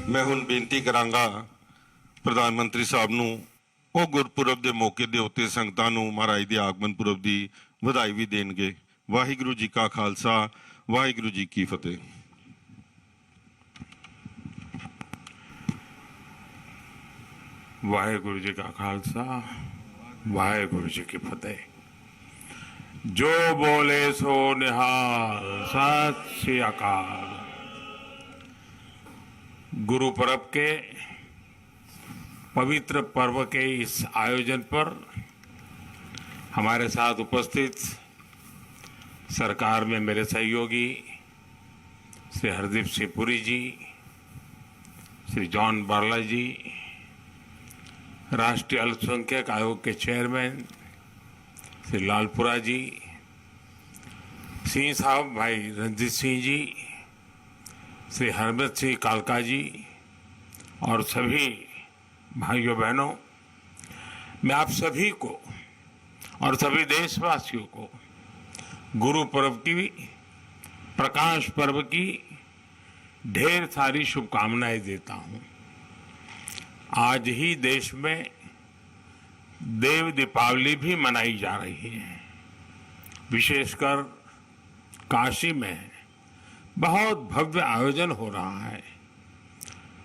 मैं हुण बेनती करांगा प्रधानमंत्री साहब नूं ਉਹ ਗੁਰਪੁਰਬ ਦੇ ਮੌਕੇ ਦੇ ਉੱਤੇ ਸੰਗਤਾਂ ਨੂੰ ਮਹਾਰਾਜ ਦੇ ਆਗਮਨ ਪੁਰਬ ਦੀ ਵਧਾਈ ਵੀ ਦੇਣਗੇ। ਵਾਹਿਗੁਰੂ ਜੀ ਕਾ ਖਾਲਸਾ, ਵਾਹਿਗੁਰੂ ਜੀ ਕੀ ਫਤਿਹ। वाहेगुरु जी का खालसा, वाहेगुरु जी की फतेह। जो बोले सो निहाल, सत श्री अकाल। गुरु पर्व के पवित्र पर्व के इस आयोजन पर हमारे साथ उपस्थित सरकार में मेरे सहयोगी श्री हरदीप सिंह पुरी जी, श्री जॉन बारला जी, राष्ट्रीय अल्पसंख्यक आयोग के चेयरमैन श्री लालपुरा जी, सिंह साहब भाई रणजीत सिंह जी, श्री हरमत सिंह कालका जी और सभी भाइयों बहनों, मैं आप सभी को और सभी देशवासियों को गुरु पर्व की, प्रकाश पर्व की ढेर सारी शुभकामनाएं देता हूं। आज ही देश में देव दीपावली भी मनाई जा रही है। विशेषकर काशी में बहुत भव्य आयोजन हो रहा है।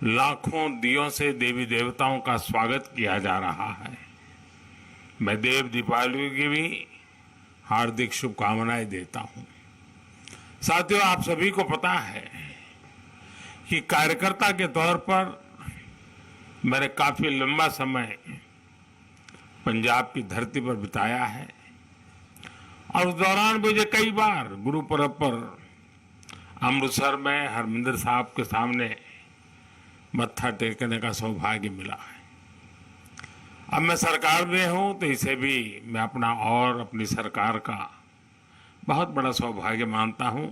लाखों दियों से देवी देवताओं का स्वागत किया जा रहा है। मैं देव दीपावली की भी हार्दिक शुभकामनाएं देता हूं। साथियों, आप सभी को पता है कि कार्यकर्ता के तौर पर मैंने काफी लंबा समय पंजाब की धरती पर बिताया है और उस दौरान मुझे कई बार गुरु पर्व पर अमृतसर में हरमिंदर साहब के सामने मत्था टेकने का सौभाग्य मिला है। अब मैं सरकार में हूं तो इसे भी मैं अपना और अपनी सरकार का बहुत बड़ा सौभाग्य मानता हूं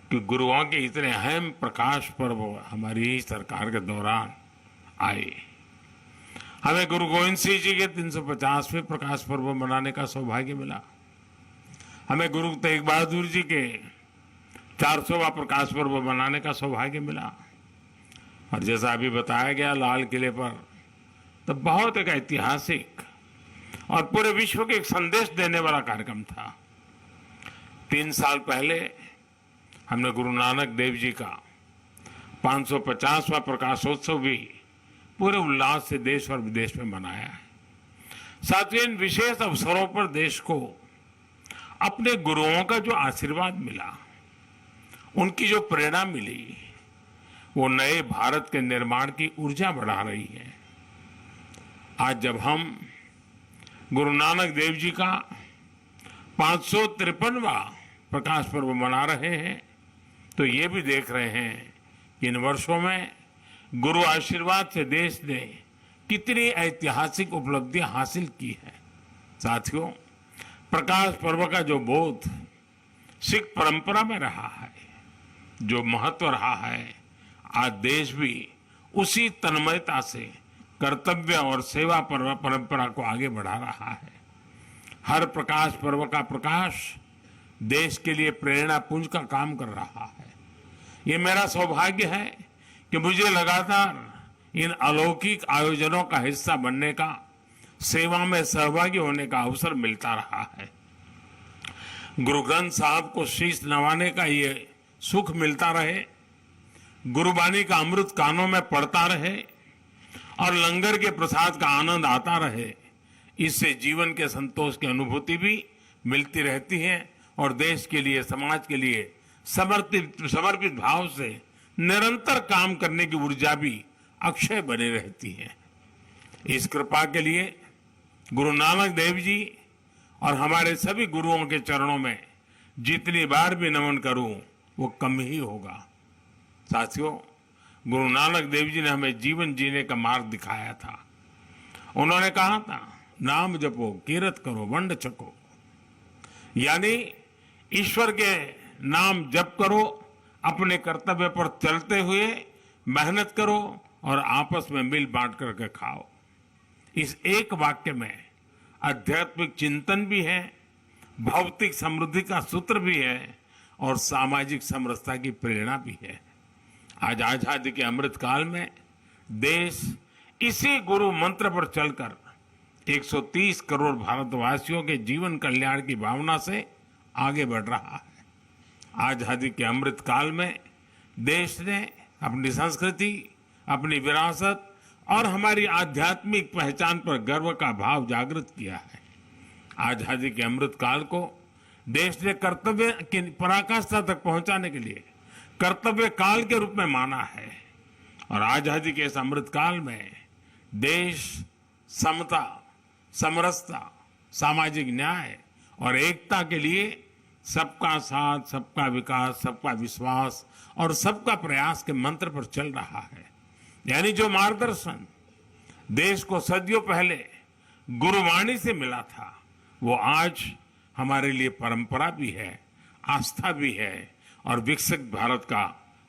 कि गुरुओं के इतने अहम प्रकाश पर्व हमारी ही सरकार के दौरान आए। हमें गुरु गोविंद सिंह जी के 350वें प्रकाश पर्व मनाने का सौभाग्य मिला। हमें गुरु तेग बहादुर जी के 400वां प्रकाश पर्व मनाने का सौभाग्य मिला। और जैसा अभी बताया गया, लाल किले पर तो बहुत एक ऐतिहासिक और पूरे विश्व के एक संदेश देने वाला कार्यक्रम था। 3 साल पहले हमने गुरु नानक देव जी का 550वां प्रकाशोत्सव भी पूरे उल्लास से देश और विदेश में मनाया है। साथियों, इन विशेष अवसरों पर देश को अपने गुरुओं का जो आशीर्वाद मिला, उनकी जो प्रेरणा मिली, वो नए भारत के निर्माण की ऊर्जा बढ़ा रही है। आज जब हम गुरु नानक देव जी का 553वां प्रकाश पर्व मना रहे हैं तो ये भी देख रहे हैं कि इन वर्षों में गुरु आशीर्वाद से देश ने कितनी ऐतिहासिक उपलब्धियां हासिल की है। साथियों, प्रकाश पर्व का जो बोध सिख परंपरा में रहा है, जो महत्व रहा है, आज देश भी उसी तन्मयता से कर्तव्य और सेवा परंपरा को आगे बढ़ा रहा है। हर प्रकाश पर्व का प्रकाश देश के लिए प्रेरणा पुंज का काम कर रहा है। ये मेरा सौभाग्य है कि मुझे लगातार इन अलौकिक आयोजनों का हिस्सा बनने का, सेवा में सहभागी होने का अवसर मिलता रहा है। गुरु ग्रंथ साहब को शीश नवाने का ये सुख मिलता रहे, गुरुबानी का अमृत कानों में पड़ता रहे और लंगर के प्रसाद का आनंद आता रहे, इससे जीवन के संतोष की अनुभूति भी मिलती रहती है और देश के लिए, समाज के लिए समर्पित भाव से निरंतर काम करने की ऊर्जा भी अक्षय बनी रहती है। इस कृपा के लिए गुरु नानक देव जी और हमारे सभी गुरुओं के चरणों में जितनी बार भी नमन करूं वो कम ही होगा। साथियों, गुरु नानक देव जी ने हमें जीवन जीने का मार्ग दिखाया था। उन्होंने कहा था, नाम जपो, कीरत करो, वंड छको, यानी ईश्वर के नाम जप करो, अपने कर्तव्य पर चलते हुए मेहनत करो और आपस में मिल बांट करके खाओ। इस एक वाक्य में आध्यात्मिक चिंतन भी है, भौतिक समृद्धि का सूत्र भी है और सामाजिक समरसता की प्रेरणा भी है। आज आजादी के अमृत काल में देश इसी गुरु मंत्र पर चलकर 130 करोड़ भारतवासियों के जीवन कल्याण की भावना से आगे बढ़ रहा है। आजादी के अमृत काल में देश ने अपनी संस्कृति, अपनी विरासत और हमारी आध्यात्मिक पहचान पर गर्व का भाव जागृत किया है। आजादी के अमृत काल को देश ने कर्तव्य की पराकाष्ठा तक पहुंचाने के लिए कर्तव्य काल के रूप में माना है और आजादी के इस अमृत काल में देश समता, समरसता, सामाजिक न्याय और एकता के लिए सबका साथ, सबका विकास, सबका विश्वास और सबका प्रयास के मंत्र पर चल रहा है। यानी जो मार्गदर्शन देश को सदियों पहले गुरुवाणी से मिला था, वो आज हमारे लिए परंपरा भी है, आस्था भी है और विकसित भारत का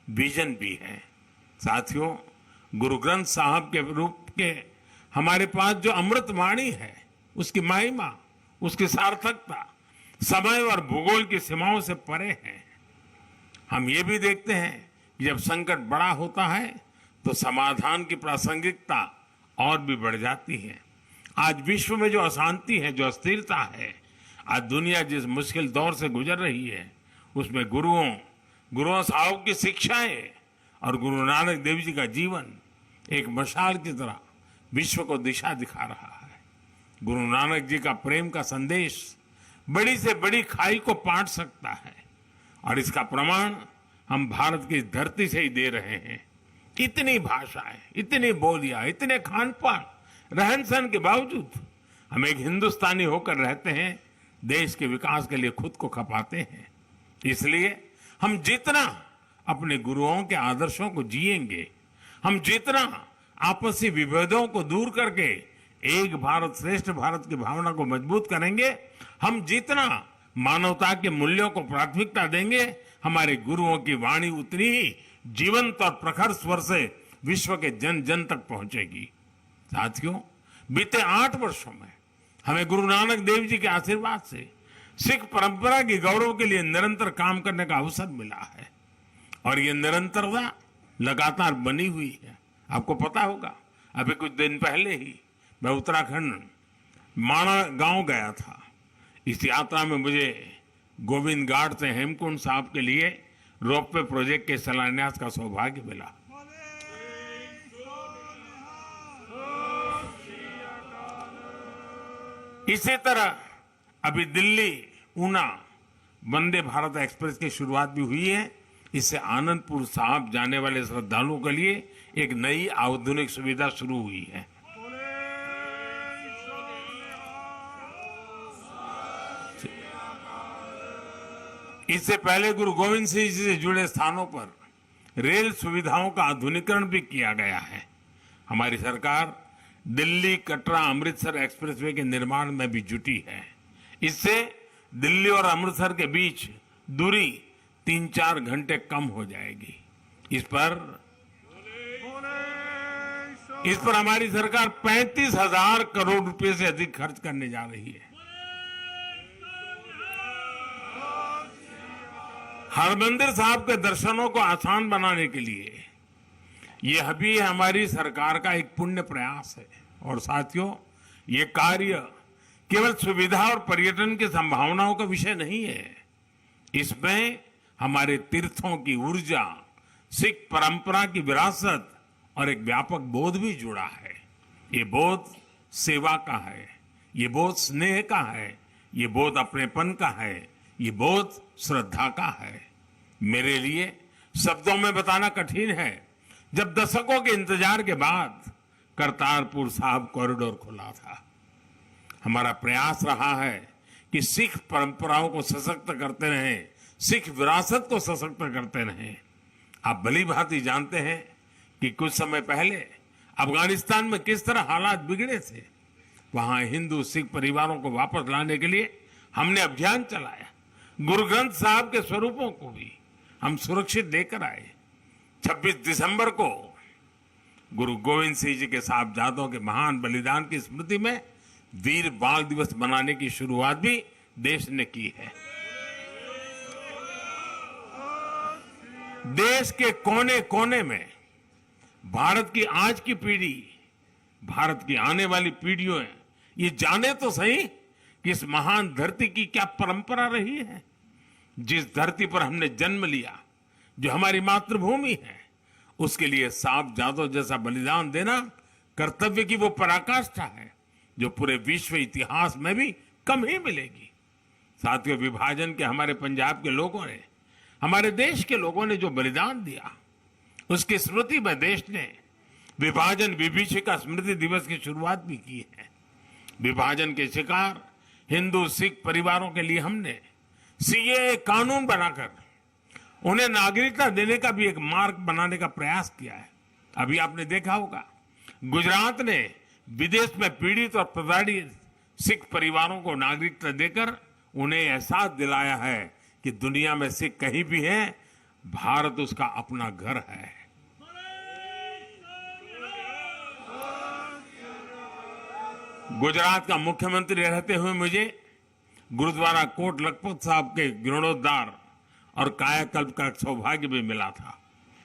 विजन भी है। साथियों, गुरु ग्रंथ साहब के रूप के हमारे पास जो अमृत वाणी है, उसकी महिमा, उसकी सार्थकता समय और भूगोल की सीमाओं से परे है। हम ये भी देखते हैं कि जब संकट बड़ा होता है तो समाधान की प्रासंगिकता और भी बढ़ जाती है। आज विश्व में जो अशांति है, जो अस्थिरता है, आज दुनिया जिस मुश्किल दौर से गुजर रही है, उसमें गुरुओं साहब की शिक्षाएं और गुरु नानक देव जी का जीवन एक मशाल की तरह विश्व को दिशा दिखा रहा है। गुरु नानक जी का प्रेम का संदेश बड़ी से बड़ी खाई को पाट सकता है और इसका प्रमाण हम भारत की धरती से ही दे रहे हैं। इतनी भाषाएं, इतनी बोलियां, इतने खान पान, रहन सहन के बावजूद हम एक हिंदुस्तानी होकर रहते हैं, देश के विकास के लिए खुद को खपाते हैं। इसलिए हम जितना अपने गुरुओं के आदर्शों को जिएंगे, हम जितना आपसी विभेदों को दूर करके एक भारत श्रेष्ठ भारत की भावना को मजबूत करेंगे, हम जितना मानवता के मूल्यों को प्राथमिकता देंगे, हमारे गुरुओं की वाणी उतनी ही जीवंत और प्रखर स्वर से विश्व के जन जन तक पहुंचेगी। साथियों, बीते 8 वर्षों में हमें गुरु नानक देव जी के आशीर्वाद से सिख परंपरा की गौरव के लिए निरंतर काम करने का अवसर मिला है और ये निरंतरता लगातार बनी हुई है। आपको पता होगा, अभी कुछ दिन पहले ही मैं उत्तराखंड माणा गांव गया था। इस यात्रा में मुझे गोविंद घाट से हेमकुंड साहब के लिए रोपवे प्रोजेक्ट के शिलान्यास का सौभाग्य मिला। इसी तरह अभी दिल्ली ऊना वंदे भारत एक्सप्रेस की शुरुआत भी हुई है। इससे आनंदपुर साहब जाने वाले श्रद्धालुओं के लिए एक नई आधुनिक सुविधा शुरू हुई है। इससे पहले गुरु गोविंद सिंह जी से जुड़े स्थानों पर रेल सुविधाओं का आधुनिकीकरण भी किया गया है। हमारी सरकार दिल्ली कटरा अमृतसर एक्सप्रेसवे के निर्माण में भी जुटी है। इससे दिल्ली और अमृतसर के बीच दूरी 3-4 घंटे कम हो जाएगी। इस पर हमारी सरकार 35,000 करोड़ रुपए से अधिक खर्च करने जा रही है। हरमंदिर साहब के दर्शनों को आसान बनाने के लिए यह भी हमारी सरकार का एक पुण्य प्रयास है। और साथियों, ये कार्य केवल सुविधा और पर्यटन की संभावनाओं का विषय नहीं है, इसमें हमारे तीर्थों की ऊर्जा, सिख परंपरा की विरासत और एक व्यापक बोध भी जुड़ा है। ये बोध सेवा का है, ये बोध स्नेह का है, ये बोध अपनेपन का है, ये बोध श्रद्धा का है। मेरे लिए शब्दों में बताना कठिन है, जब दशकों के इंतजार के बाद करतारपुर साहिब कॉरिडोर खुला था। हमारा प्रयास रहा है कि सिख परंपराओं को सशक्त करते रहें, सिख विरासत को सशक्त करते रहें। आप भली भांति जानते हैं कि कुछ समय पहले अफगानिस्तान में किस तरह हालात बिगड़े थे। वहां हिंदू सिख परिवारों को वापस लाने के लिए हमने अभियान चलाया। गुरु ग्रंथ साहब के स्वरूपों को भी हम सुरक्षित लेकर आए। 26 दिसंबर को गुरु गोविंद सिंह जी के साहबजादों के महान बलिदान की स्मृति में वीर बाल दिवस मनाने की शुरुआत भी देश ने की है। देश के कोने कोने में भारत की आज की पीढ़ी, भारत की आने वाली पीढ़ियों ये जाने तो सही कि इस महान धरती की क्या परंपरा रही है। जिस धरती पर हमने जन्म लिया, जो हमारी मातृभूमि है, उसके लिए सांप जादव जैसा बलिदान देना कर्तव्य की वो पराकाष्ठा है जो पूरे विश्व इतिहास में भी कम ही मिलेगी। साथियों, विभाजन के हमारे पंजाब के लोगों ने, हमारे देश के लोगों ने जो बलिदान दिया, उसकी स्मृति में देश ने विभाजन विभीषिका स्मृति दिवस की शुरुआत भी की है। विभाजन के शिकार हिंदू सिख परिवारों के लिए हमने सीएए कानून बनाकर उन्हें नागरिकता देने का भी एक मार्ग बनाने का प्रयास किया है। अभी आपने देखा होगा, गुजरात ने विदेश में पीड़ित और प्रताड़ित सिख परिवारों को नागरिकता देकर उन्हें एहसास दिलाया है कि दुनिया में सिख कहीं भी है, भारत उसका अपना घर है। गुजरात का मुख्यमंत्री रहते हुए मुझे गुरुद्वारा कोट लखपत साहब के जीर्णोद्धार और कायाकल्प का सौभाग्य भी मिला था।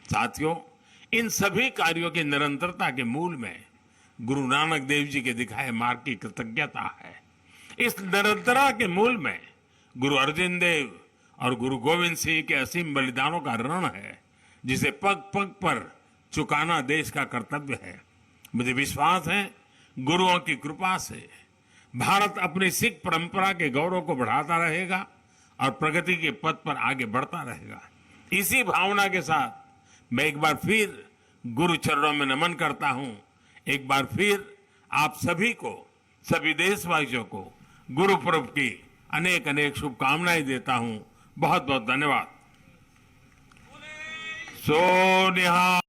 साथियों, इन सभी कार्यों की निरंतरता के मूल में गुरु नानक देव जी के दिखाए मार्ग की कृतज्ञता है। इस निरंतरता के मूल में गुरु अर्जुन देव और गुरु गोविंद सिंह के असीम बलिदानों का ऋण है, जिसे पग पग पर चुकाना देश का कर्तव्य है। मुझे विश्वास है, गुरुओं की कृपा से भारत अपनी सिख परंपरा के गौरव को बढ़ाता रहेगा और प्रगति के पथ पर आगे बढ़ता रहेगा। इसी भावना के साथ मैं एक बार फिर गुरु चरणों में नमन करता हूं। एक बार फिर आप सभी को, सभी देशवासियों को गुरु पर्व की अनेक अनेक शुभकामनाएं देता हूं। बहुत बहुत धन्यवाद। सो निहाल।